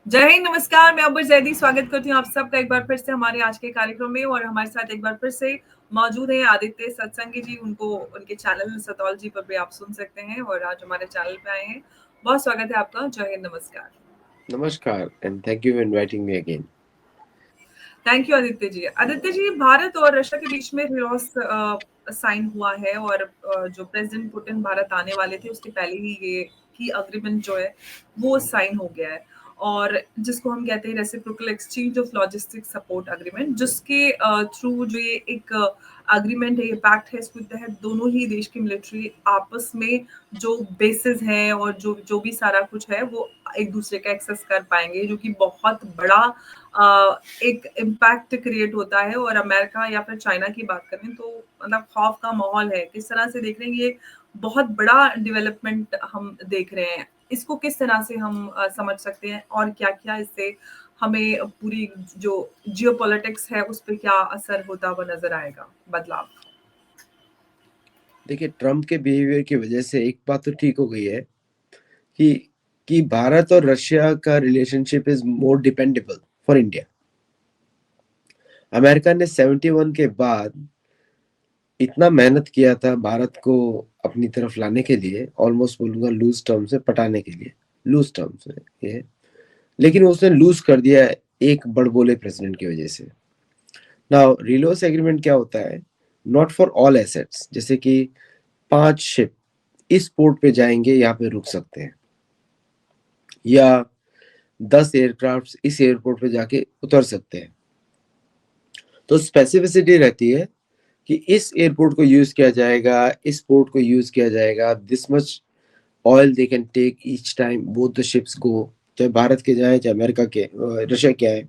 जय हिंद, नमस्कार। मैं अब्बू जैदी स्वागत करती हूँ आप सबका एक बार फिर से हमारे आज के कार्यक्रम में। और हमारे साथ एक बार फिर से मौजूद है आदित्य सत्संगी जी। उनको उनके चैनल सतौल जी पर भी आप सुन सकते हैं और आज हमारे चैनल पे आए हैं। बहुत स्वागत है आपका। जय हिंद, नमस्कार। Namaskar, and thank you for inviting me again. Thank you Aditya ji. Aditya ji, Bharat और रशिया के बीच में रिलॉस साइन हुआ है और जो प्रेसिडेंट पुतिन भारत आने वाले थे उसके पहले ही ये की अग्रीमेंट जो है वो साइन हो गया है। और जिसको हम कहते हैं reciprocal exchange of logistic support agreement, जिसके थ्रू जो ये एक अग्रीमेंट है, ये पैक्ट है, इसके तहत दोनों ही देश की मिलिट्री आपस में जो बेसिस हैं और जो जो भी सारा कुछ है वो एक दूसरे का एक्सेस कर पाएंगे, जो कि बहुत बड़ा एक इम्पैक्ट क्रिएट होता है। और अमेरिका या फिर चाइना की बात करें तो मतलब खौफ का माहौल है। किस तरह से देख रहे हैं ये बहुत बड़ा डेवलपमेंट हम देख रहे हैं। इसको किस तरह से हम समझ सकते हैं और क्या-क्या इससे हमें पूरी जो जियोपॉलिटिक्स है उस पे क्या असर होता हुआ नज़र आएगा, बदलाव? देखिए, ट्रम्प के बिहेवियर की वजह से एक बात तो ठीक हो गई है कि भारत और रशिया का relationship is more dependable for India. America ने 71 के बाद इतना मेहनत किया था भारत को अपनी तरफ लाने के लिए, ऑलमोस्ट बोलूंगा लूज टर्म से पटाने के लिए, लूज टर्म से ये, लेकिन उसने लूज कर दिया एक बड़बोले प्रेसिडेंट की वजह से। नाउ रिलोस एग्रीमेंट क्या होता है? नॉट फॉर ऑल एसेट्स, जैसे कि 5 शिप इस पोर्ट पे जाएंगे, यहाँ पे रुक सकते हैं, या 10 एयरक्राफ्ट इस एयरपोर्ट पे जाके उतर सकते हैं। तो स्पेसिफिसिटी रहती है कि इस एयरपोर्ट को यूज किया जाएगा, इस पोर्ट को यूज किया जाएगा, this much oil they can take each time both the ships go, चाहे भारत के जाए चाहे अमेरिका के रशिया के आए।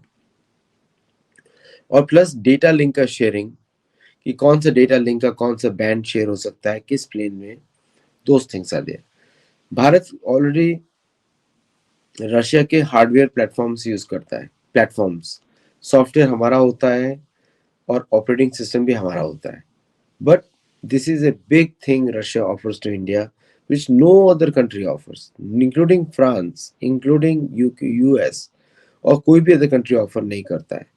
और प्लस डेटा लिंक का शेयरिंग, कि कौन सा डेटा लिंक का कौन सा बैंड शेयर हो सकता है किस प्लेन में, those things are there. Bharat already Russia के हार्डवेयर प्लेटफॉर्म्स यूज करता है, प्लेटफॉर्म्स, सॉफ्टवेयर हमारा होता है और ऑपरेटिंग सिस्टम भी हमारा होता है। But this is a big thing Russia offers to India, which no other country offers, including France, including UK, US, और कोई भी अदर कंट्री ऑफर नहीं करता है।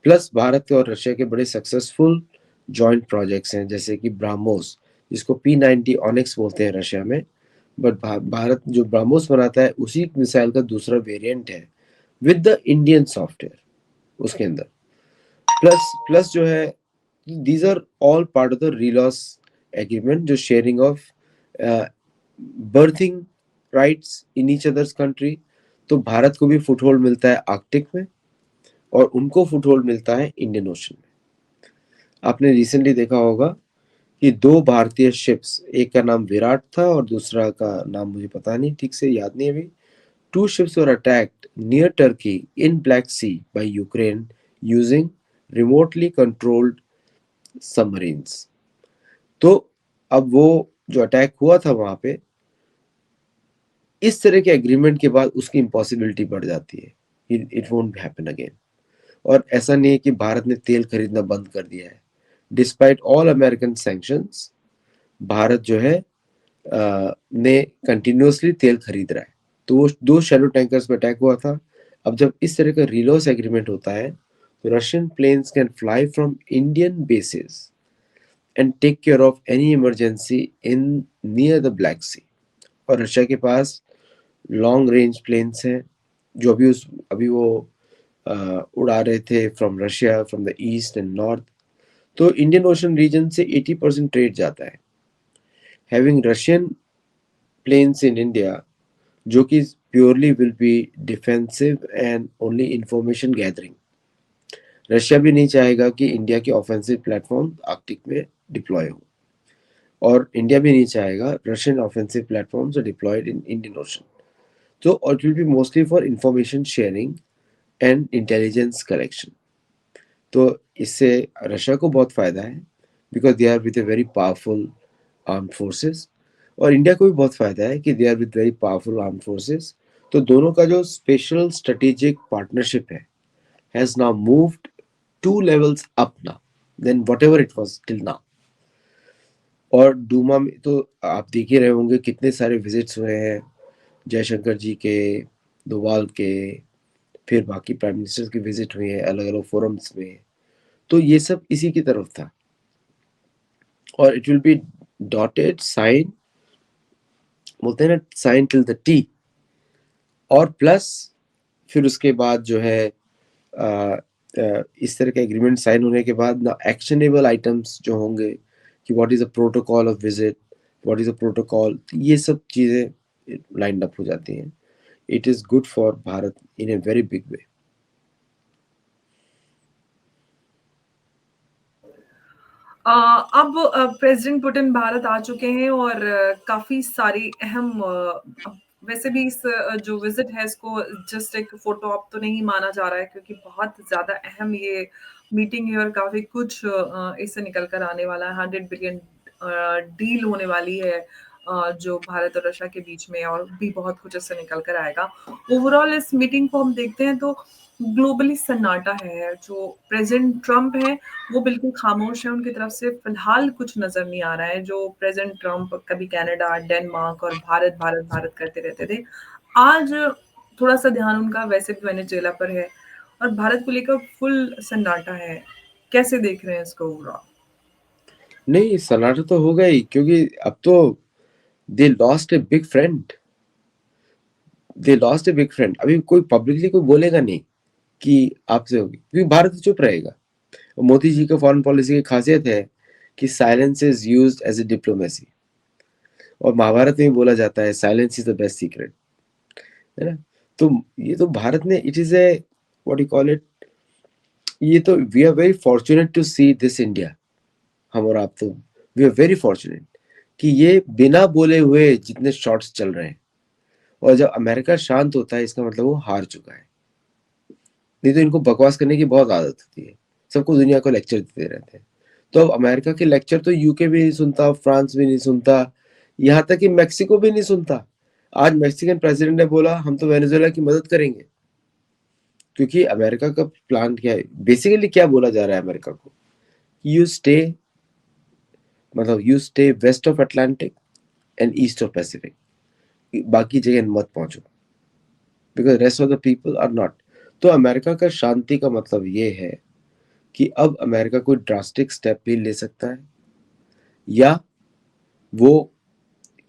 प्लस भारत और रशिया के बड़े सक्सेसफुल जॉइंट प्रोजेक्ट्स हैं, जैसे कि ब्राह्मोस, जिसको P90 ऑनिक्स बोलते हैं रशिया में, बट भारत जो ब्राह्मोस बनाता है उसी मिसाइल का दूसरा वेरिएंट है विद द इंडियन सॉफ्टवेयर उसके अंदर। प्लस प्लस जो है, these are all part of the reloss agreement, जो sharing of berthing rights in each others country. तो भारत को भी फुटहोल्ड मिलता है आर्कटिक में और उनको फुटहोल्ड मिलता है इंडियन ओशन में। आपने रिसेंटली देखा होगा कि 2 भारतीय शिप्स, एक का नाम विराट था और दूसरा का नाम मुझे पता नहीं, ठीक से याद नहीं अभी, 2 ships were attacked near Turkey in Black Sea by Ukraine using remotely controlled submarines। तो अब वो जो अटैक हुआ था वहां पे, इस तरह के एग्रीमेंट के बाद उसकी इम्पॉसिबिलिटी बढ़ जाती है, इट वोंट हैपन अगेन। और ऐसा नहीं है कि भारत ने तेल खरीदना बंद कर दिया है। Despite all American sanctions, Bharat जो है ने कंटिन्यूअसली तेल खरीद रहा है। तो वो 2 शैलो टैंकर्स पे अटैक हुआ था। अब जब इस तरह का रिलोस एग्रीमेंट होता है तो Russian planes can fly from Indian bases and take care of any emergency in near the Black Sea. और रशिया के पास लॉन्ग रेंज प्लेन्स हैं जो अभी वो उड़ा रहे थे from Russia, from the east and north. तो इंडियन ओशन रीजन से 80% ट्रेड जाता है। Having Russian planes in India, जो कि purely will be defensive and only information gathering. Russia भी नहीं चाहेगा कि इंडिया के ऑफेंसिव प्लेटफॉर्म आर्कटिक में डिप्लॉय हो, और इंडिया भी नहीं चाहेगा Russian offensive platforms are deployed in Indian ocean. तो it will be mostly for information sharing and intelligence collection. तो इससे रशिया को बहुत फायदा है, because they are with a very powerful arm forces, और इंडिया को भी बहुत फायदा है कि they are with very powerful arm forces. तो दोनों का जो स्पेशल स्ट्रेटेजिक पार्टनरशिप है has now moved 2 levels up now than whatever it was till now। और डूमा में तो आप देख ही रहे होंगे कितने सारे विजिट्स हुए हैं, जयशंकर जी के, डोवाल के, फिर बाकी प्राइम मिनिस्टर्स की विजिट हुई है अलग-अलग फोरम्स में, तो ये सब इसी की तरफ था। और it will be dotted sign, बोलते हैं ना साइन टिल द टी, और प्लस फिर उसके बाद जो है इस तरह के एग्रीमेंट साइन होने के बाद ना एक्शनेबल आइटम्स जो होंगे कि what is a protocol of visit, what is a protocol, ये सब चीजें लाइंड अप हो जाती हैं। It is good for Bharat in a very big way. अब प्रेसिडेंट पुतिन भारत आ चुके हैं और काफी सारी अहम वैसे भी इस जो विजिट है इसको जस्ट एक फोटो ऑप तो नहीं माना जा रहा है, क्योंकि बहुत ज्यादा अहम ये मीटिंग है और काफी कुछ इससे निकल कर आने वाला है। 100 बिलियन डील होने वाली है जो भारत और रशिया के बीच में, और भी बहुत कुछ इससे निकल कर आएगा। ओवरऑल इस मीटिंग को हम देखते हैं तो ग्लोबली सन्नाटा है। जो प्रेसिडेंट ट्रम्प है वो बिल्कुल खामोश है, उनकी तरफ से फिलहाल कुछ नजर नहीं आ रहा है। जो प्रेसिडेंट ट्रम्प कभी कनाडा, डेनमार्क और भारत भारत भारत करते रहते थे, आज थोड़ा सा ध्यान उनका वैसे भी वेनेजुएला पर है और भारत को लेकर फुल सन्नाटा है। कैसे देख रहे हैं इसको ओवरऑल? नहीं, सन्नाटा तो होगा ही, क्योंकि अब तो they lost a big friend, they lost a big friend. अभी कोई पब्लिकली कोई बोलेगा नहीं कि आपसे होगी, क्योंकि भारत चुप रहेगा। मोदी जी का फॉरेन पॉलिसी की खासियत है कि silence is used as a diplomacy, और महाभारत में भी बोला जाता है silence is the best secret, है ना। तो ये तो भारत ने, it is a what you call it, ये तो we are very fortunate to see this India. हम और आप तो वी आर वेरी फॉर्चुनेट कि ये बिना बोले हुए जितने शॉट्स चल रहे हैं, और जब अमेरिका शांत होता है इसका मतलब वो हार चुका है। नहीं तो इनको बकवास करने की बहुत आदत होती है, सबको दुनिया को लेक्चर देते रहते हैं। तो अब अमेरिका के लेक्चर तो यूके भी नहीं सुनता, फ्रांस भी नहीं सुनता, यहाँ तक कि मेक्सिको भी नहीं सुनता। आज मेक्सिकन प्रेसिडेंट ने बोला हम तो वेनेजुएला की मदद करेंगे, क्योंकि अमेरिका का प्लान क्या है, बेसिकली क्या बोला जा रहा है अमेरिका को, यू स्टे, मतलब you stay west of Atlantic and east of Pacific, बाकी जगह मत पहुंचो, because rest of the people are not. तो अमेरिका का शांति का मतलब ये है कि अब अमेरिका कोई ड्रास्टिक स्टेप भी ले सकता है, या वो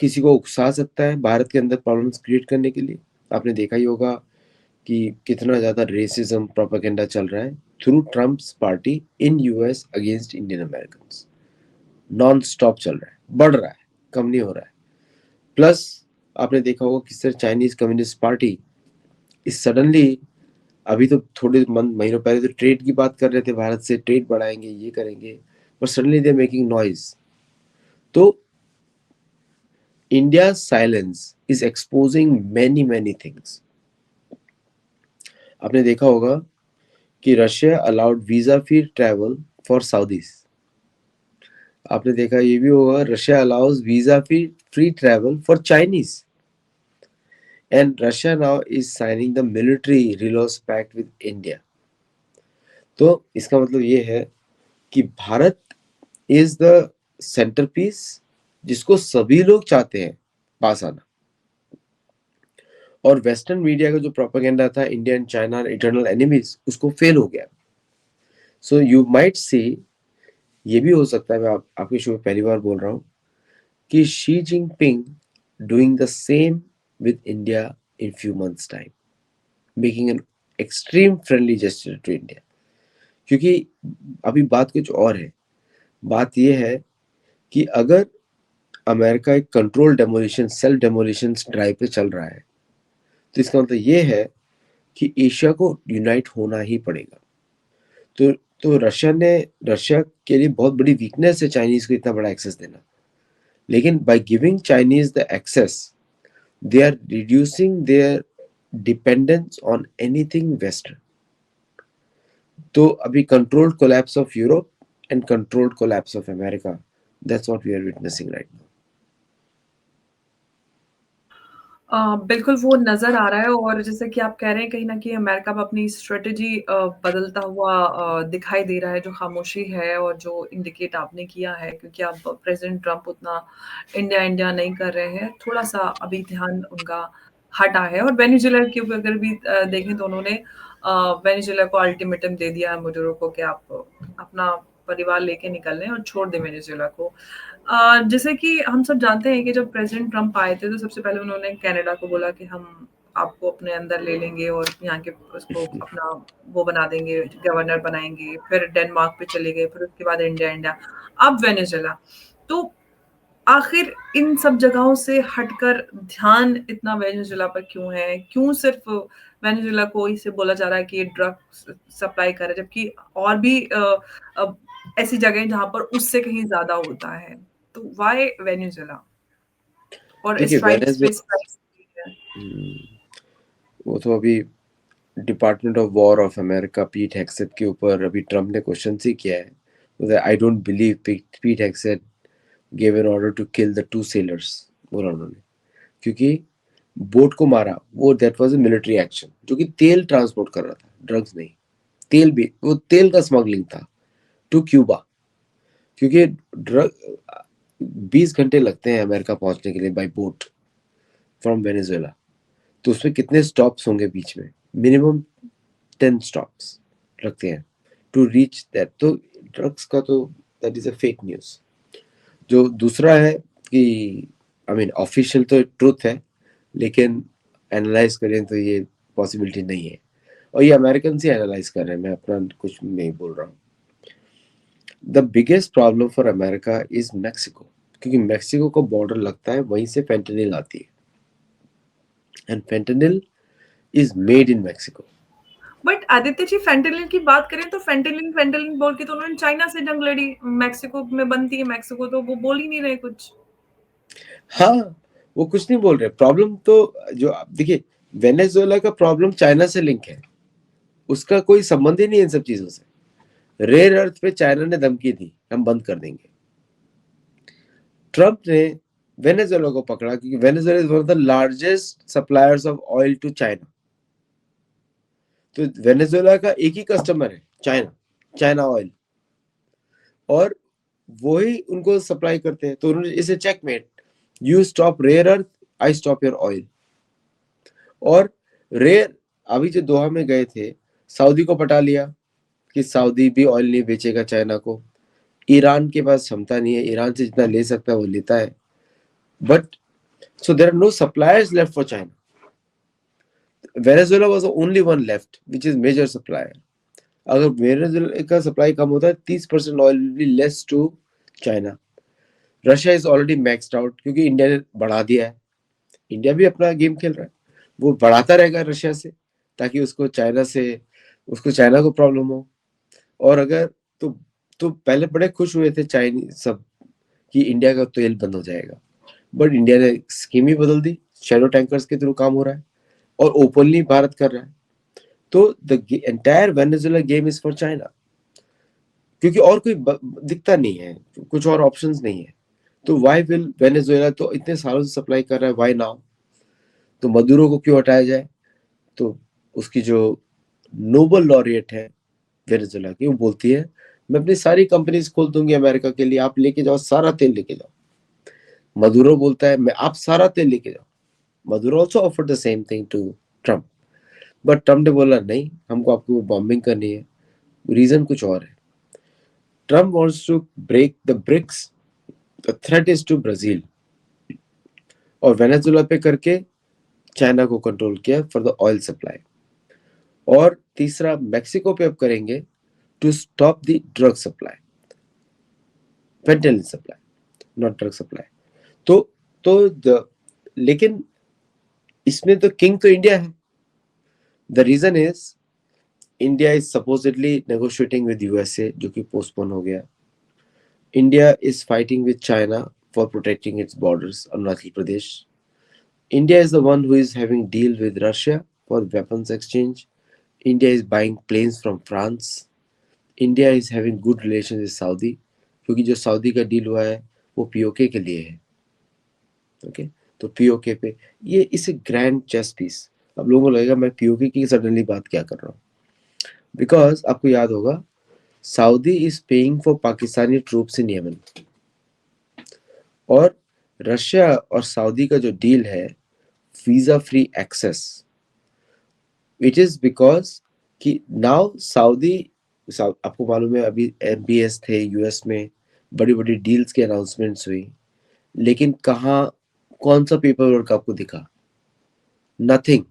किसी को उकसा सकता है भारत के अंदर प्रॉब्लम्स क्रिएट करने के लिए। आपने देखा ही होगा कि कितना ज्यादा रेसिज्म प्रोपेगेंडा चल रहा है through Trump's party in US against Indian American, non stop चल रहा है, बढ़ रहा है, कम नहीं हो रहा है। प्लस आपने देखा होगा किस तरह चाइनीज कम्युनिस्ट पार्टी इस सडनली, अभी तो थोड़े महीनों पहले तो ट्रेड की बात कर रहे थे, भारत से ट्रेड बढ़ाएंगे, ये करेंगे, पर सडनली दे मेकिंग नॉइज। तो India silence is exposing many many things. आपने देखा होगा कि Russia allowed visa free travel for Saudis. आपने देखा ये भी होगा, Russia allows visa free travel for Chinese, and Russia now is signing the military RELOS pact with India. तो इसका मतलब ये है कि Bharat is the centre piece जिसको सभी लोग चाहते हैं पास आना, और वेस्टर्न मीडिया का जो प्रोपेगेंडा था India and China eternal enemies, उसको फेल हो गया। सो यू माइट सी, ये भी हो सकता है, मैं आपके शो में पहली बार बोल रहा हूँ कि Xi Jinping doing the same with India in few months time, making an extreme friendly gesture to India. क्योंकि अभी बात कुछ और है, बात यह है कि अगर अमेरिका एक control demolition, self demolition drive पे चल रहा है, तो इसका मतलब ये है कि एशिया को यूनाइट होना ही पड़ेगा। तो तो रशिया के लिए बहुत बड़ी वीकनेस है चाइनीज को इतना बड़ा एक्सेस देना, लेकिन by giving Chinese the access they are reducing their dependence on anything western. तो अभी controlled collapse of Europe and controlled collapse of America, that's what we are witnessing right now. बिल्कुल वो नज़र आ रहा है, और जैसे कि आप कह रहे हैं कहीं न कहीं अमेरिका अब अपनी स्ट्रैटेजी बदलता हुआ दिखाई दे रहा है। जो खामोशी है और जो इंडिकेट आपने किया है, क्योंकि अब प्रेज़िडेंट ट्रम्प उतना इंडिया, इंडिया नहीं कर रहे हैं, थोड़ा-सा अभी ध्यान उनका हटा है। और वेनेजुएला के ऊपर अगर भी देखें तो उन्होंने वेनेजुएला को अल्टीमेटम दे दिया है मडुरो को कि आप अपना परिवार लेके निकल लें और छोड़ दें वेनेजुएला को। जैसे कि हम सब जानते हैं कि जब प्रेसिडेंट ट्रम्प आए थे तो सबसे पहले उन्होंने कनाडा को बोला कि हम आपको अपने अंदर ले लेंगे और यहाँ के उसको अपना वो बना देंगे, गवर्नर बनाएंगे। फिर डेनमार्क पे चले गए, फिर उसके बाद इंडिया इंडिया, अब वेनेजुएला। तो आखिर इन सब जगहों से हटकर ध्यान इतना वेनेजुएला पर क्यों है? क्यों सिर्फ वेनेजुएला को ही से बोला जा रहा है कि ये ड्रग्स सप्लाई कर रहा है, जबकि और भी अ, ऐसी जगह हैं जहाँ पर उससे कहीं ज़्यादा होता है। तो व्हाई वेनेजुएला? और देखिए स्ट्राइक्स पे स्ट्राइक्स है। वो तो अभी department of war of America Pete Hegseth के ऊपर अभी ट्रम्प ने क्वेश्चन ही किया है। I don't believe Pete Hegseth gave an order to kill the 2 sailors, बोला उन्होंने, क्योंकि बोट को मारा वो that was a military action, जो कि तेल ट्रांसपोर्ट कर रहा था, ड्रग्स नहीं। तेल भी, वो तेल का स्मगलिंग था टू क्यूबा, क्योंकि ड्रग 20 घंटे लगते हैं अमेरिका पहुंचने के लिए बाय बोट फ्रॉम वेनेजुएला। तो उसमें कितने स्टॉप्स होंगे बीच में? मिनिमम 10 स्टॉप्स रखते हैं टू रीच दैट। तो ड्रग्स का तो that is a fake news. जो दूसरा है कि आई मीन ऑफिशियल तो ट्रुथ है, लेकिन एनालाइज करें तो ये पॉसिबिलिटी नहीं है, और ये अमेरिकन से एनालाइज कर रहे हैं, मैं अपना कुछ नहीं बोल रहा हूँ। The biggest problem for America is Mexico, क्योंकि मैक्सिको को बॉर्डर लगता है, वहीं से फेंटेनिल आती है, and fentanyl is made in Mexico. But Aditya ji, fentanyl की बात करें तो फेंटेनिल फेंटेनिल बोल के तो उन्होंने चाइना से जंग लड़ी। मैक्सिको में बनती है, मैक्सिको तो वो बोल ही नहीं रहे कुछ। हाँ, वो कुछ नहीं बोल रहे। प्रॉब्लम तो जो आप देखिए, वेनेजुएला का प्रॉब्लम चाइना से लिंक है, उसका कोई संबंध ही नहीं है इन सब चीजों से। रेयर अर्थ पे चाइना ने धमकी दी हम बंद कर देंगे। ट्रम्प ने वेनेजुएला को पकड़ा क्योंकि Venezuela is one of the largest suppliers of oil to China. तो वेनेजुएला का एक ही कस्टमर है, चाइना, चाइना ऑयल, और वो ही उनको सप्लाई करते हैं। तो उन्होंने इसे checkmate, you stop rare earth, I stop your oil. और रेयर, अभी जो दोहा में गए थे, सऊदी को पटा लिया कि सऊदी भी ऑयल नहीं बेचेगा चाइना को। ईरान के पास क्षमता नहीं है, ईरान से जितना ले सकता है वो लेता है, but so there are no suppliers left for China. Venezuela was the only one left, which is major supplier. अगर वेनेजुएला का सप्लाई कम होता है, 30% oil will be less to China. Russia is already maxed out, क्योंकि India ने बढ़ा दिया है। इंडिया भी अपना गेम खेल रहा है, वो बढ़ाता रहेगा रशिया से, ताकि उसको चाइना को प्रॉब्लम हो। और अगर तो पहले बड़े खुश हुए थे चाइनीज सब कि इंडिया का तेल बंद हो जाएगा, बट इंडिया ने स्कीम ही बदल दी, शैडो टैंकर्स के थ्रू काम हो रहा है और ओपनली भारत कर रहा है। तो the entire Venezuela game is for China, क्योंकि और कोई दिखता नहीं है, कुछ और ऑप्शंस नहीं है। तो व्हाई विल वेनेजुएला तो इतने सालों से सप्लाई कर रहा है, व्हाई नाउ? तो मदुरो को क्यों हटाया जाए? तो उसकी जो नोबल लॉरिएट है वेनेजुएला की, वो बोलती है मैं अपनी सारी कंपनीज खोल दूंगी अमेरिका के लिए, आप लेके जाओ, सारा तेल लेके जाओ। मदुरो बोलता है मैं, आप सारा तेल लेके जाओ। Maduro also offer the same thing to Trump, but Trump ने बोला नहीं, हमको आपको बॉम्बिंग करनी है, रीजन कुछ और है। Trump wants to break the BRICS, the threat is to Brazil, और वेनेजुएला पे करके चाइना को कंट्रोल किया फॉर द ऑयल सप्लाई। और तीसरा मैक्सिको पे अब करेंगे to stop the drug supply, fentanyl supply, not drug supply. तो लेकिन इसमें तो किंग तो इंडिया है। The reason is India is supposedly negotiating with USA, जो कि पोस्टपोन हो गया। India is fighting with China for protecting its borders, Arunachal Pradesh. India is the one who is having deal with Russia for weapons exchange. India is buying planes from France. India is having good relations with Saudi, क्योंकि जो Saudi का deal हुआ है वो PoK के लिए है। Okay, तो पीओके पे ये इस ग्रैंड चेस पीस। अब लोगों को लगेगा मैं पीओके की सडनली बात क्या कर रहा हूँ, बिकॉज आपको याद होगा Saudi is paying for Pakistani troops in Yemen, और रशिया और सऊदी का जो डील है visa free access. It is because कि now आपको मालूम है अभी MBS थे यूएस में, बड़ी बड़ी डील्स की अनाउंसमेंट्स हुई, लेकिन कौन सा पेपर वर्क आपको दिखा? नथिंग.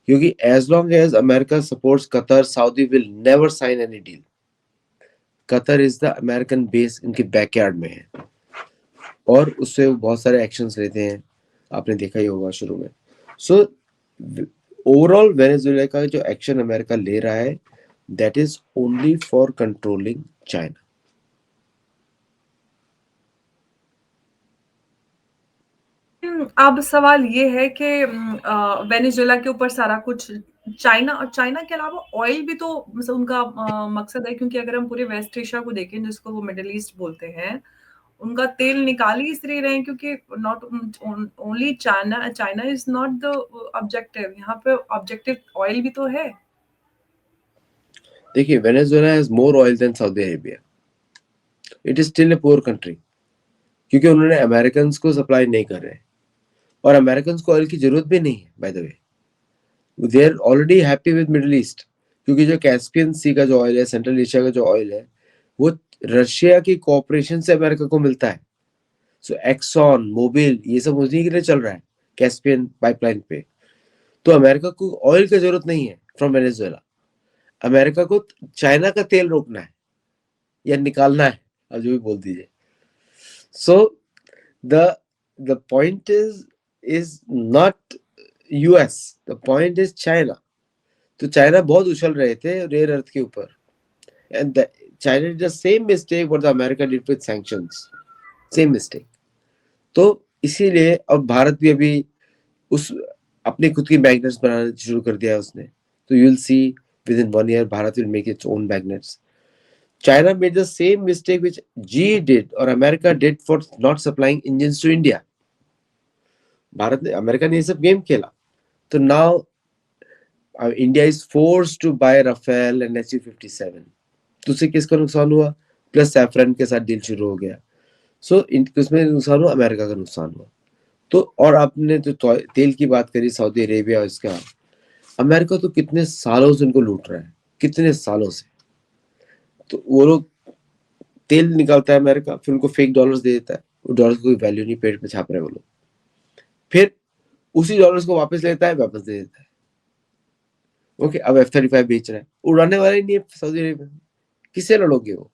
क्योंकि as long as America supports Qatar, Saudi will never sign any deal. Qatar is the American base इनके बैकयार्ड में है और उससे वो बहुत सारे एक्शंस लेते हैं, आपने देखा ही होगा शुरू में. सो ओवरऑल वेनेजुएला का जो एक्शन अमेरिका ले रहा है, that is only for controlling China. अब सवाल ये है कि वेनेजुएला के ऊपर सारा कुछ चाइना के अलावा ऑयल भी तो मतलब उनका मकसद है, क्योंकि अगर हम पूरे वेस्ट एशिया को देखें जिसको वो मिडिल ईस्ट बोलते हैं, उनका तेल निकाल ही इसलिए रहे हैं क्योंकि not only China is not the objective, यहाँ पे ऑब्जेक्टिव ऑयल भी तो है. देखिए, Venezuela has more oil than Saudi Arabia. It is still a poor country, क्योंकि उन्होंने अमेरिकन को सप्लाई नहीं कर रहे, और अमेरिकन को ऑयल की जरूरत भी नहीं है. By the way, they are already happy with Middle East, क्योंकि जो कैस्पियन सी का जो ऑयल है, सेंट्रल एशिया का जो ऑयल है, वो रशिया की कोऑपरेशन से अमेरिका को मिलता है. सो एक्सॉन मोबिल ये सब उसी के लिए चल रहा है, कैस्पियन पाइपलाइन पे. तो अमेरिका को ऑयल की जरूरत नहीं है फ्रॉम वेनेजुएला. अमेरिका को चाइना का तेल रोकना है या निकालना है, अब जो भी बोल दीजिए. So the point is not US, the point is China. तो चाइना बहुत उछल रहे थे रेयर अर्थ के ऊपर, and China did the same mistake what the America did with sanctions, same mistake. तो इसीलिए अब भारत भी अभी उस अपने खुद की मैग्नेट्स बनाना शुरू कर दिया है उसने. तो you will see within 1 year Bharat will make its own magnets. China made the same mistake which जी डिड और America did for not supplying engines to India. America ने ये सब गेम खेला. तो now India is forced to buy Rafale and Su-57. तो उससे किसका नुकसान हुआ? प्लस सैफरन के साथ डील शुरू हो गया. सो उसमें नुकसान हुआ, अमेरिका का नुकसान हुआ. तो और आपने जो तेल की बात करी, सऊदी अरेबिया, इसका अमेरिका तो कितने सालों से उनको लूट रहा है, कितने सालों से. तो वो लोग तेल निकालता है अमेरिका, फिर उनको फेक डॉलर्स दे देता है, वो डॉलर्स को कोई वैल्यू नहीं, पेट पे छाप रहे वो लोग. फिर उसी डॉलर्स को वापस लेता है, वापस दे देता है. ओके, अब F-35 बेच रहा है, उड़ाने वाला ही नहीं है सऊदी अरेबिया. किससे लड़ोगे? वो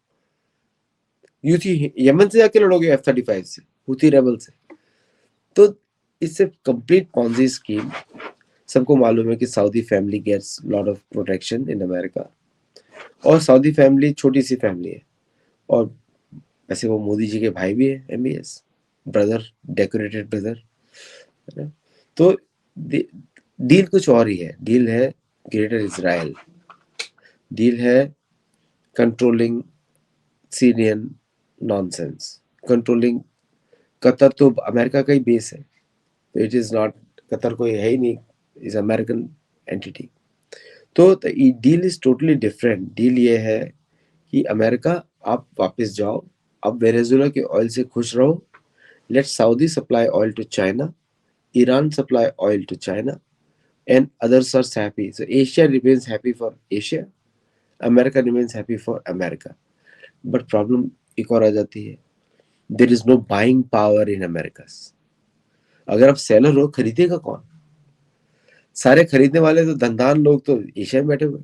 यूथी यमन से जाके लड़ोगे F-35 से, हुती रेबल से. तो इससे कंप्लीट पॉन्जी स्कीम. सबको मालूम है कि Saudi family gets lot of protection in America, और सऊदी फैमिली छोटी सी फैमिली है, और वैसे वो मोदी जी के भाई भी है, MBS ब्रदर, डेकोरेटेड ब्रदर. तो डील कुछ और ही है. डील है ग्रेटर इजराइल, डील है controlling Syrian nonsense, controlling Qatar. तो अमेरिका का ही बेस है, तो इट इज नॉट, कतर कोई है ही नहीं, इज अमेरिकन एंटिटी. तो deal is totally different. Deal ये है कि अमेरिका, आप वापस जाओ, अब वेनेजुएला के ऑयल से खुश रहो. Let Saudi supply oil to China, Iran supply oil to China, and others are happy. So Asia remains happy for Asia, America remains happy for America. But problem एक और आ जाती है, there is no buying power in America. अगर आप seller हो, खरीदेगा कौन? सारे खरीदने वाले तो धनदान लोग तो एशिया में बैठे हुए,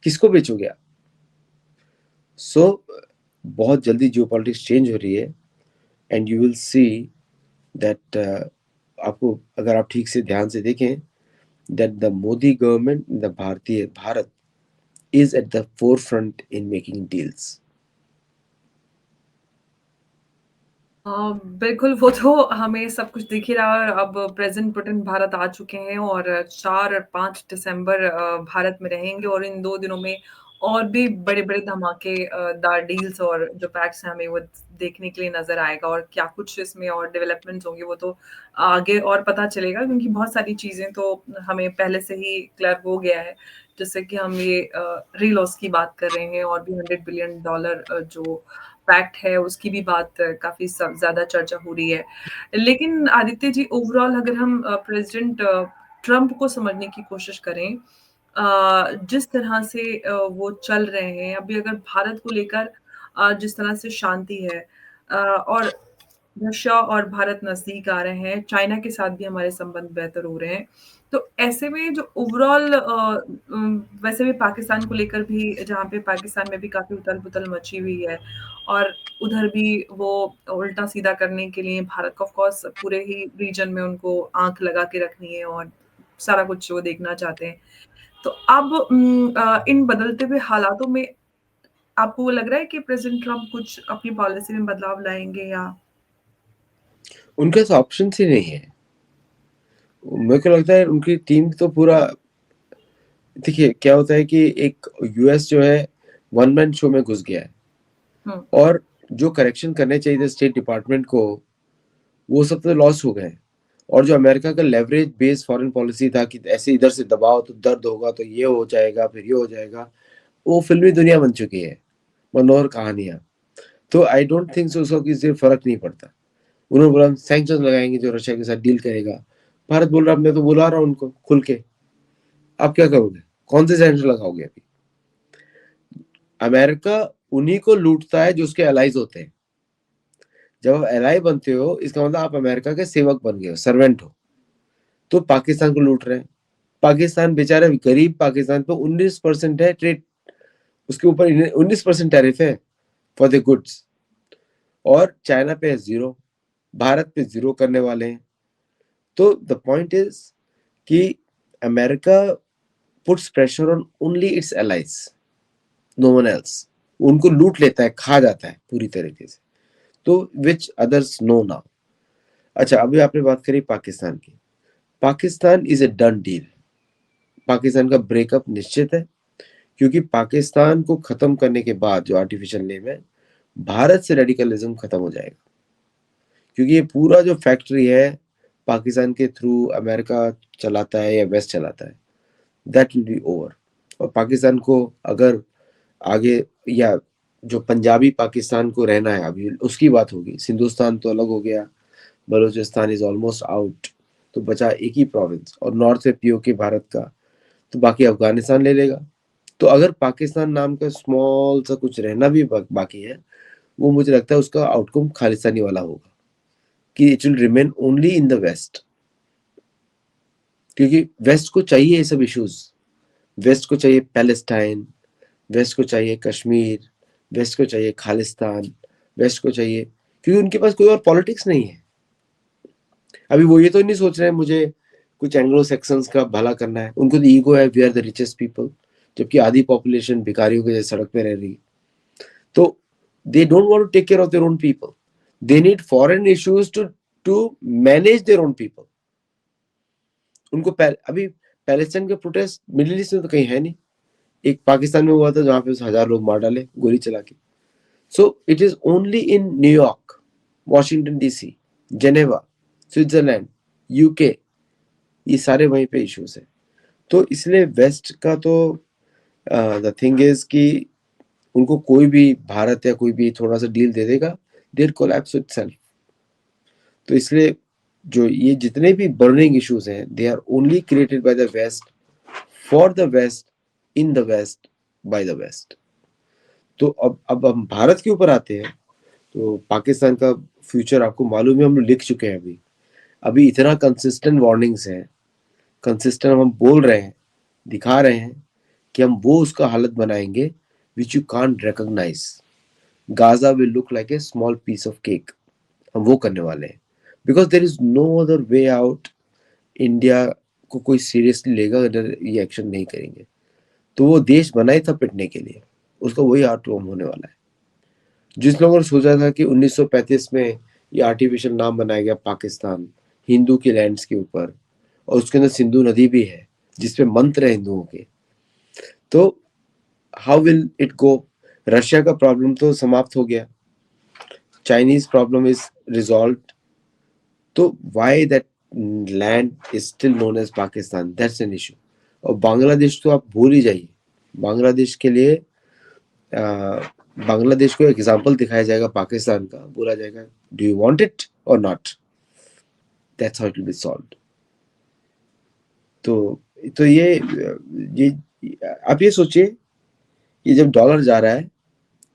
किसको बेचोगे आप? सो बहुत जल्दी जियोपॉलिटिक्स चेंज हो रही है, and you will see that आपको, अगर आप ठीक से ध्यान से देखें, that the Modi government, the Bharat is at the forefront in making deals. बिल्कुल, वो तो हमें सब कुछ दिख ही रहा है. और अब प्रेज़िडेंट पुतिन भारत आ चुके हैं और 4 और 5 दिसंबर भारत में रहेंगे, और इन 2 दिनों में और भी बड़े-बड़े धमाके दार डील्स और जो पैक्ट्स हैं हमें वो देखने के लिए नज़र आएगा. और क्या कुछ इसमें और डेवलपमेंट्स होंगे वो तो आगे और पता चलेगा, क्योंकि बहुत सारी चीज़ें तो हमें पहले से ही क्लियर हो गया है. जैसे कि हम ये रीलॉस की बात कर रहे हैं, और भी $100 बिलियन जो पैक्ट है, उसकी भी बात काफ़ी स ज़्यादा चर्चा हो रही है। लेकिन आदित्य जी, ओवरऑल अगर हम प्रेज़िडेंट ट्रम्प को समझने की कोशिश करें, जिस तरह से वो चल रहे हैं, अभी अगर भारत को लेकर जिस तरह से शांति है, और रशिया और भारत नज़दीक आ रहे हैं, चाइना के साथ भी हमारे संबंध बेहतर हो रहे हैं। तो ऐसे में जो ओवरऑल वैसे भी पाकिस्तान को लेकर भी, जहाँ पे पाकिस्तान में भी काफ़ी उथल-पुथल मची हुई है, और उधर भी वो उल्टा-सीधा करने के लिए भारत को ऑफ कोर्स पूरे ही रीजन में उनको आँख लगा के रखनी है, और सारा कुछ वो देखना चाहते हैं। तो अब इन बदलते हुए हालातों में आपको वो लग रहा है कि प्रेज़िडेंट ट्रम्प कुछ अपनी पॉलिसी में बदलाव लाएँगे, या उनके पास ऑप्शंस ही नहीं है। मेरे को लगता है उनकी टीम तो पूरा, देखिए क्या होता है कि एक यूएस जो है वन मैन शो में घुस गया है, हुँ, और जो करेक्शन करने चाहिए थे स्टेट डिपार्टमेंट को, वो सब तो लॉस हो गए। और जो अमेरिका का लेवरेज बेस्ड फॉरेन पॉलिसी था कि ऐसे इधर से दबाओ तो दर्द होगा, तो ये हो जाएगा, फिर ये हो जाएगा, वो फिल्मी दुनिया बन चुकी है, मनोहर कहानियां। तो आई डोंट थिंक सो उसका किसी से फर्क नहीं पड़ता। उन्होंने बोला सैंक्शन लगाएंगे जो रशिया के साथ डील करेगा। भारत बोल रहा मैं तो बुला रहा हूँ उनको खुल के, आप क्या करोगे, कौन से सैंक्शन लगाओगे अभी। अमेरिका उन्हीं को लूटता है जो उसके एलाइज होते हैं। जब आप एलाई बनते हो, इसका मतलब आप अमेरिका के सेवक बन गए हो, सर्वेंट हो। तो पाकिस्तान को लूट रहे हैं। पाकिस्तान बेचारा गरीब, पाकिस्तान पे 19% है ट्रेड, उसके ऊपर 19% टैरिफ है फॉर द गुड्स, और चाइना पे है 0, भारत पे 0 करने वाले हैं। तो द पॉइंट इज कि America puts pressure on only its allies, no one else. उनको लूट लेता है, खा जाता है पूरी तरीके से। तो विच अदर्स नो नाउ। अच्छा, अभी आपने बात करी पाकिस्तान की। Pakistan is a done deal. Pakistan का ब्रेकअप निश्चित है, क्योंकि पाकिस्तान को खत्म करने के बाद जो आर्टिफिशियल नेम है, भारत से रेडिकलिज्म खत्म हो जाएगा। क्योंकि ये पूरा जो फैक्ट्री है पाकिस्तान के थ्रू अमेरिका चलाता है या वेस्ट चलाता है, दैट विल बी ओवर। और पाकिस्तान को अगर आगे, या जो पंजाबी पाकिस्तान को रहना है अभी, उसकी बात होगी। सिंधुस्तान तो अलग हो गया, बलूचिस्तान इज ऑलमोस्ट आउट, तो बचा एक ही प्रोविंस, और नॉर्थ में पीओके भारत का, तो बाकी अफगानिस्तान ले लेगा। तो अगर पाकिस्तान नाम का स्मॉल सा कुछ रहना भी बाकी है, वो मुझे लगता है उसका आउटकम खालिस्तानी वाला होगा, कि it will remain only in the west. क्योंकि वेस्ट को चाहिए ये सब इश्यूज, वेस्ट को चाहिए पैलेस्टाइन, वेस्ट को चाहिए कश्मीर, वेस्ट को चाहिए खालिस्तान, वेस्ट को चाहिए, क्योंकि उनके पास कोई और पॉलिटिक्स नहीं है। अभी वो ये तो नहीं सोच रहे हैं मुझे कुछ एंग्लो सेक्शंस का भला करना है, उनको तो ईगो है, we are the richest people, जबकि आधी पॉपुलेशन भिखारियों के जैसे सड़क पे रह रही है। तो they don't want to take care of their own people, they need foreign issues to manage their own people। उनको अभी पैलेस्टाइन के प्रोटेस्ट मिडिल ईस्ट में तो कहीं है नहीं। एक पाकिस्तान में हुआ था जहां पे 1000 लोग मार डाले गोली चला के। So it is only in New York, Washington DC, Geneva, Switzerland, UK, ये सारे वहीं पे इश्यूज है। तो इसलिए वेस्ट का तो द थिंग इज कि उनको कोई भी भारत या कोई भी थोड़ा सा डील दे देगा, देयर कोलैप्स इटसेल्फ। तो इसलिए जो ये जितने भी बर्निंग इश्यूज हैं, they are only created by the west, for the west, in the west, by the west. तो अब हम भारत के ऊपर आते हैं। तो पाकिस्तान का फ्यूचर आपको मालूम है, हम लोग लिख चुके हैं। अभी अभी इतना कंसिस्टेंट वार्निंग्स हैं, कंसिस्टेंट हम बोल रहे हैं, दिखा रहे हैं कि हम वो उसका हालत बनाएंगे which you can't recognise. Gaza will look like a small piece of cake, हम वो करने वाले हैं। Because there is no other way out. India को कोई सीरियसली लेगा अगर ये एक्शन नहीं करेंगे। तो वो देश बना ही था पिटने के लिए, उसका वही आउटकम होने वाला है। जिस लोगों ने सोचा था कि 1935 में ये आर्टिफिशियल नाम बनाया गया पाकिस्तान, हिंदू के लैंड्स के ऊपर, और उसके अंदर सिंधु नदी भी है जिसपे मंत्र है हिंदुओं के, तो how will it go. Russia का प्रॉब्लम तो समाप्त हो गया, चाइनीज प्रॉब्लम इज रिजॉल्व। तो why that land is still known as Pakistan, that's an issue. और बांग्लादेश तो आप भूल ही जाइए। बांग्लादेश के लिए बांग्लादेश को एग्जाम्पल दिखाया जाएगा पाकिस्तान का, बोला जाएगा डू यू वांट इट और not, that's how it will B solved. तो ये आप ये सोचिए, ये जब डॉलर जा रहा है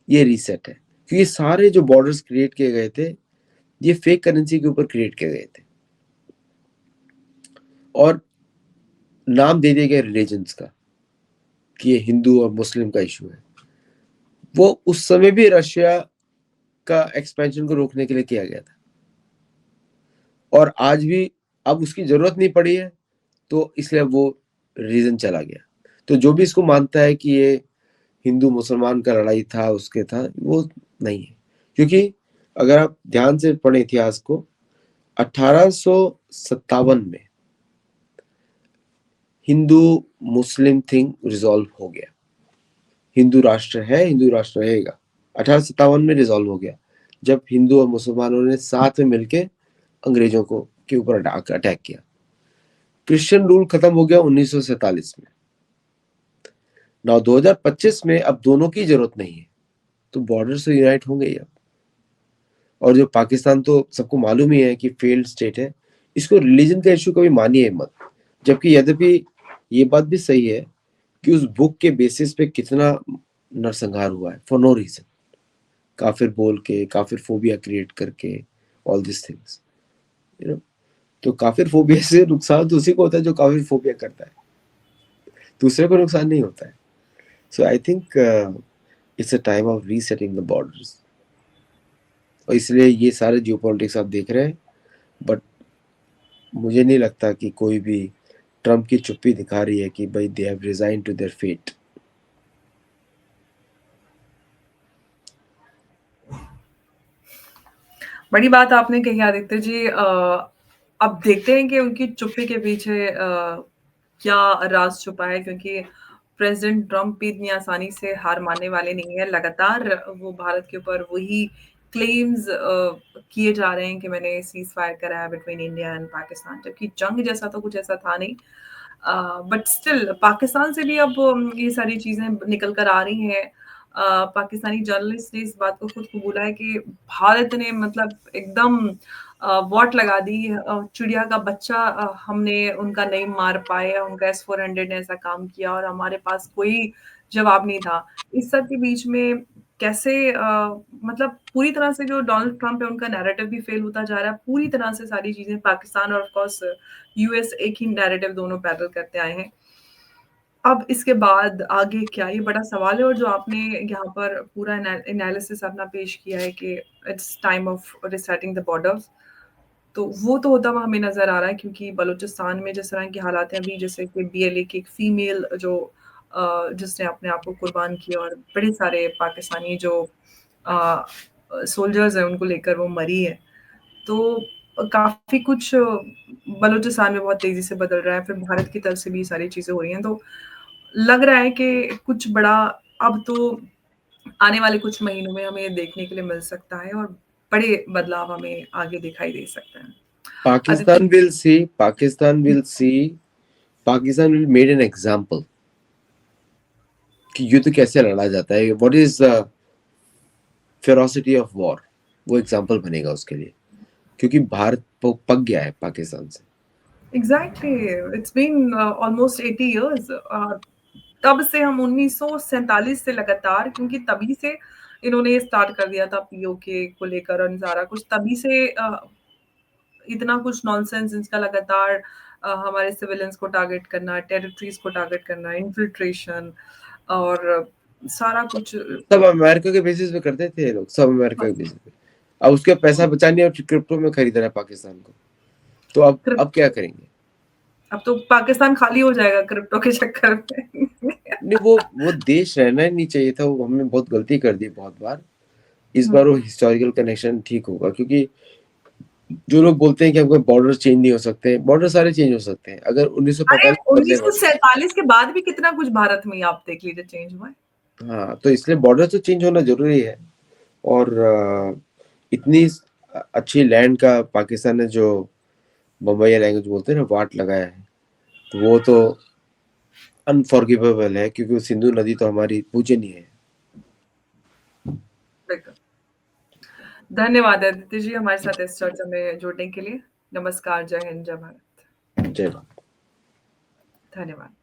ये रीसेट है, क्योंकि सारे जो बॉर्डर्स क्रिएट किए गए थे ये फेक करेंसी के ऊपर क्रिएट किए गए थे और नाम दे दिया गया रिलीजन्स का कि ये हिंदू और मुस्लिम का इशू है। वो उस समय भी रशिया का एक्सपेंशन को रोकने के लिए किया गया था और आज भी अब उसकी जरूरत नहीं पड़ी है, तो इसलिए वो रीजन चला गया। तो जो भी इसको मानता है कि ये हिंदू मुसलमान का लड़ाई था उसके था, वो नहीं है। क्योंकि अगर आप ध्यान से पढ़ें इतिहास को, 1857 में हिंदू मुस्लिम थिंग रिजॉल्व हो गया, हिंदू राष्ट्र है, हिंदू राष्ट्र रहेगा। 1857 में रिजॉल्व हो गया जब हिंदू और मुसलमानों ने साथ में मिलके अंग्रेजों को के ऊपर अटैक किया। क्रिश्चियन रूल खत्म हो गया 1947 में। ना 2025 में अब दोनों की जरूरत नहीं है, तो बॉर्डर से यूनाइट होंगे ही अब। और जो पाकिस्तान तो सबको मालूम ही है कि फेल्ड स्टेट है, इसको रिलीजन का इश्यू कभी मानिए मत। जबकि यद्यपि ये बात भी सही है कि उस बुक के बेसिस पे कितना नरसंहार हुआ है फॉर नो रीजन, काफिर बोल के, काफिर फोबिया क्रिएट करके, all this things, you know. तो काफिर फोबिया से नुकसान तो उसी को होता है जो काफिर फोबिया करता है, दूसरे को नुकसान नहीं होता है। So I think it's a time of resetting the borders, और इसलिए ये सारे जियोपॉलिटिक्स आप देख रहे हैं। बट मुझे नहीं लगता कि कोई भी ट्रम्प की चुप्पी दिखा रही है कि भाई they have resign to their fate. बड़ी बात आपने कही आदित्य जी। अब देखते हैं कि उनकी चुप्पी के पीछे क्या राज छुपा है, क्योंकि प्रेसिडेंट ट्रम्प भी इतनी आसानी से हार मानने वाले नहीं है। लगातार वो भारत के ऊपर वही क्लेम्स किए जा रहे हैं कि मैंने सीज फायर करा है बिटवीन इंडिया एंड पाकिस्तान, जबकि जंग जैसा तो कुछ ऐसा था नहीं। बट स्टिल पाकिस्तान से भी अब ये सारी चीजें निकल कर आ रही हैं। पाकिस्तानी जर्नलिस्ट ने इस बात को खुद कबूला है कि भारत ने मतलब एकदम वॉट लगा दी। चिड़िया का बच्चा हमने उनका नहीं मार पाए, उनका S-400 ने ऐसा काम किया और हमारे पास कोई जवाब नहीं था। इस सब के बीच में कैसे मतलब पूरी तरह से जो डोनाल्ड ट्रम्प है उनका नैरेटिव भी फेल होता जा रहा है। पूरी तरह से सारी चीजें पाकिस्तान और ऑफ कोर्स यूएस एक ही नैरेटिव दोनों पैदल करते आए हैं। अब इसके बाद आगे क्या, ये बड़ा सवाल है। और जो आपने यहाँ पर पूरा एनालिसिस अपना पेश किया है कि it's time of resetting the borders, तो वो तो होता हुआ हमें नजर आ रहा है, क्योंकि बलूचिस्तान में जिस तरह के हालात हैं अभी, जैसे कि बीएलए की एक फीमेल जो जिसने अपने आप को कुर्बान किया और बड़े सारे पाकिस्तानी जो सोल्जर्स हैं उनको लेकर वो मरी है। तो काफ़ी कुछ बलूचिस्तान में बहुत तेज़ी से बदल रहा है, फिर भारत की तरफ से भी सारी चीज़ें हो रही हैं, तो लग रहा है कि कुछ बड़ा अब तो आने वाले कुछ महीनों में हमें देखने के लिए मिल सकता है और बड़े बदलाव हमें आगे दिखाई दे सकते हैं। Aditya, Pakistan will see, Pakistan will see, Pakistan will made an example कि युद्ध कैसे लड़ा जाता है, what is the ferocity of war, वो एग्जाम्पल बनेगा उसके लिए, क्योंकि भारत पक गया है पाकिस्तान से। Exactly, it's been almost 80 years. तब से हम 1947 से लगातार, क्योंकि तभी से इन्होंने ये स्टार्ट कर दिया था पीओके को लेकर और सारा कुछ, तभी से इतना कुछ नॉनसेंस इनका लगातार हमारे सिविलियंस को टारगेट करना, टेरिटरीज को टारगेट करना, इन्फिल्ट्रेशन और सारा कुछ। सब अमेरिका के बेसिस पे करते थे ये लोग, सब अमेरिका के बेसिस पे। अब उसके पैसा बचाने और क्रिप्टो में खरीद रहा है पाकिस्तान को, तो अब क्या करेंगे? अब तो पाकिस्तान खाली हो जाएगा क्रिप्टो के चक्कर में। नहीं, वो देश रहना ही नहीं चाहिए था, वो हमने बहुत गलती कर दी बहुत बार। इस बार वो हिस्टोरिकल कनेक्शन ठीक होगा, क्योंकि जो लोग बोलते हैं कि हमको बॉर्डर चेंज नहीं हो सकते, बॉर्डर सारे चेंज हो सकते हैं। अगर अरे 1945 बदले बॉर्डर, 1947 के बाद भी कितना कुछ भारत में आप देख लीजिए चेंज हुआ है। हाँ, तो इसलिए बॉर्डर तो चेंज होना जरूरी है। और इतनी अच्छी लैंड का पाकिस्तान ने जो बम्बई लैंग्वेज बोलते हैं ना, वाट लगाया है, तो वो तो अनफॉरगिवेबल है, क्योंकि वो सिंधु नदी तो हमारी पूजनीय है। बिल्कुल। धन्यवाद आदित्य जी हमारे साथ इस चर्चा में जुड़ने के लिए। नमस्कार, जय हिंद, जय भारत। जय भारत। धन्यवाद।